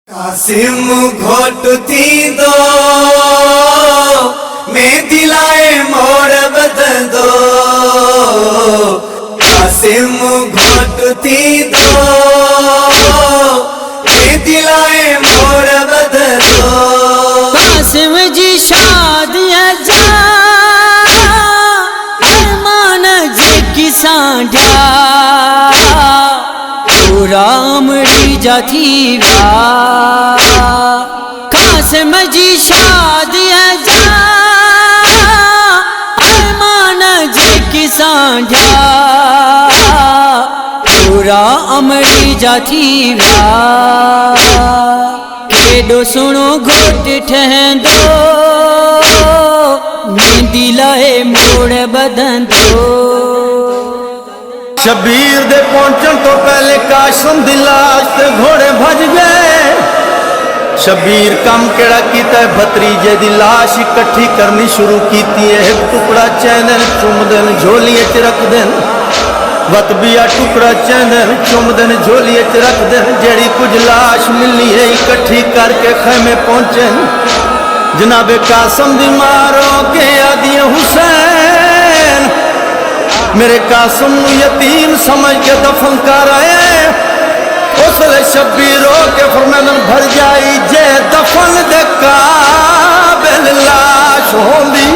कासिम घोट थी दो मेहंदी लाए मोड़ बदल दो। कासिम घोट थी दो मेहंदी लाए मोड़ बदल दो। कासिम जी शादियां जा अरमान जे की सांढा रामड़ी जाती व्या। कासिम जी शादियां जा अरमान जे की सांढा रामड़ी जाती व्या। केडो सुनो घोट ठहंदो मेहंदी लाए मोड़ बदंदो। शबीर दे पहुंचन तो पहले कासिम दी लाश ते घोड़े भज गए। शबीर कम केड़ा कीता भतरीजे दी लाश इकट्ठी करनी शुरू कीती है। एक टुकड़ा चैनल चुमदन झोलिए च रख देन, वतबिया टुकड़ा चैनल चुमदन झोलिए च रख देन। जेड़ी कुछ लाश मिली है इकट्ठी करके खैमे पहुंचे। जनाबे कासिम दी मारो के आदि हुसैन मेरे कासिम यतीम समझ के दफन कर आए। उसले शबीर रो के फरमानन भर जाई जे दफन दे काबिल लाश होंदी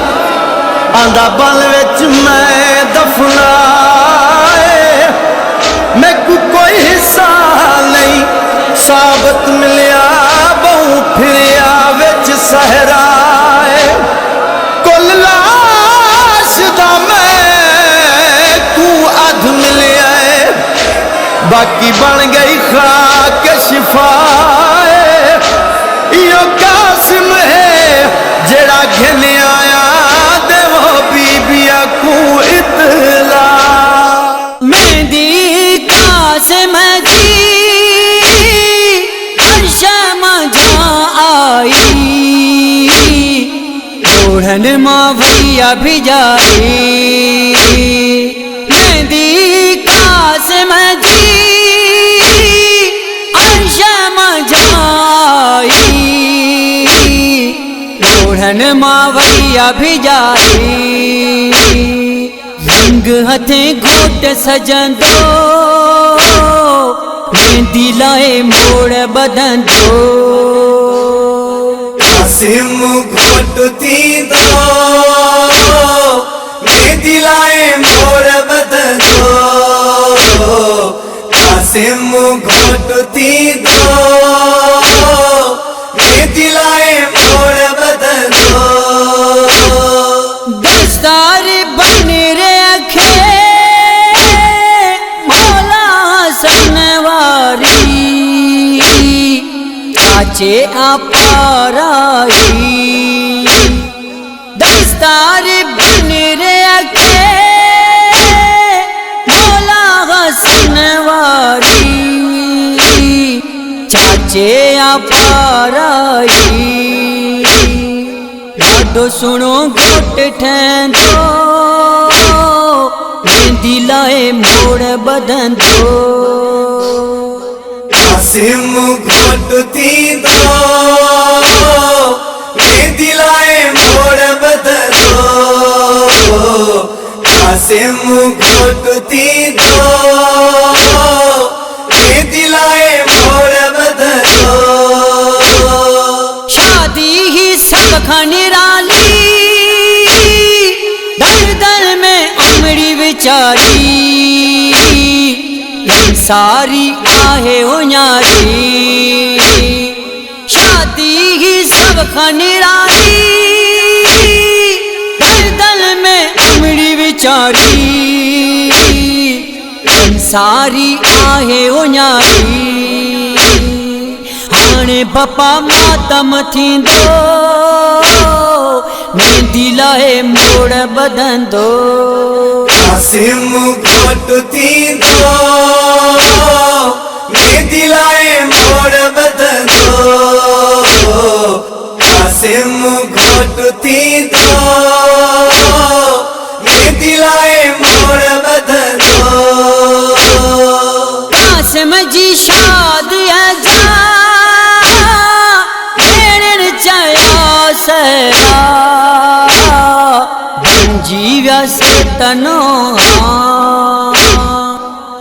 आंदा बल विच मैं दफनाए। मैं कोई हिस्सा नहीं साबत मिलिया बहु फिरिया विच सहराए। कुल लाश दा अध मिलिया बाकी बन गई खाक शिफाए। यो कासिम है जेड़ा घिन आया देवो बीबिया को इतला। मेहंदी कासिम जी अर्शम जा आई ओढ़न मावैया भी जाई। मेहंदी कासिम जी अर्शम जाई ओढ़न मावैया भी जाई। रंग हथे घोट सजंदो मेहंदी लाए मोड़ बदंदो। कासिम घोट थी दो मेहंदी लाए मोड़ बदल दो। कासिम घोट थी दो मेहंदी लाए मोड़ बदल दो। दस्तार बन रे अखे मौला सनवारी चाचे अपाराई। दस्तार बन रे अखे मौला सनवारी चाचे अपाराई। लाडो सुनो घोट ठहंदो मेहंदी लाए मोड़ बदंदो। कासिम घोट थी दो मेहंदी लाए मोड़ बदल दो। कासिम घोट थी दो मेहंदी लाए मोड़ बदल दो। शादी ही सब खनिराली दर दर में अमड़ी विचारी सारी आहे हो न्यारी। शादी ही सब खनिराली दर दर में अमड़ी विचारी सारी आहे हो न्यारी। हाणे बपा मातम थींदो मेहंदी लाए मोड़ बदंदो। कासिम घोट थी दो मेहंदी लाए मोड़ बदल दो। कासिम घोट थी दो मेहंदी लाए मोड़ बदल दो। कासिम जी शादियां जा तनो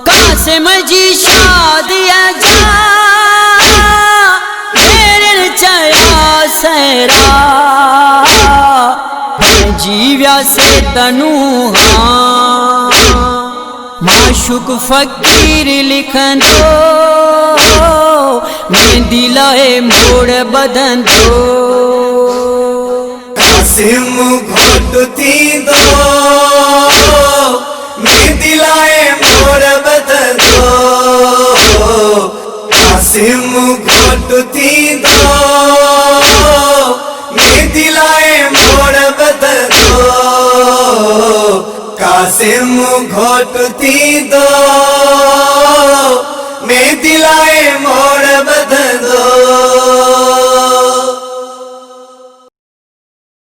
कासिम जी शादिया जा मेरे चया सहरा जीव्या से तनु माशुक फकीर लिखन दो मैं दिलाए मोड़ बदन दो कासिम घोट थी दो मैं दिलाए मोड़ बदन दो कासिम घोट थी दो मैं दिलाए मोड़ बदन दो कासिम घोट थी दो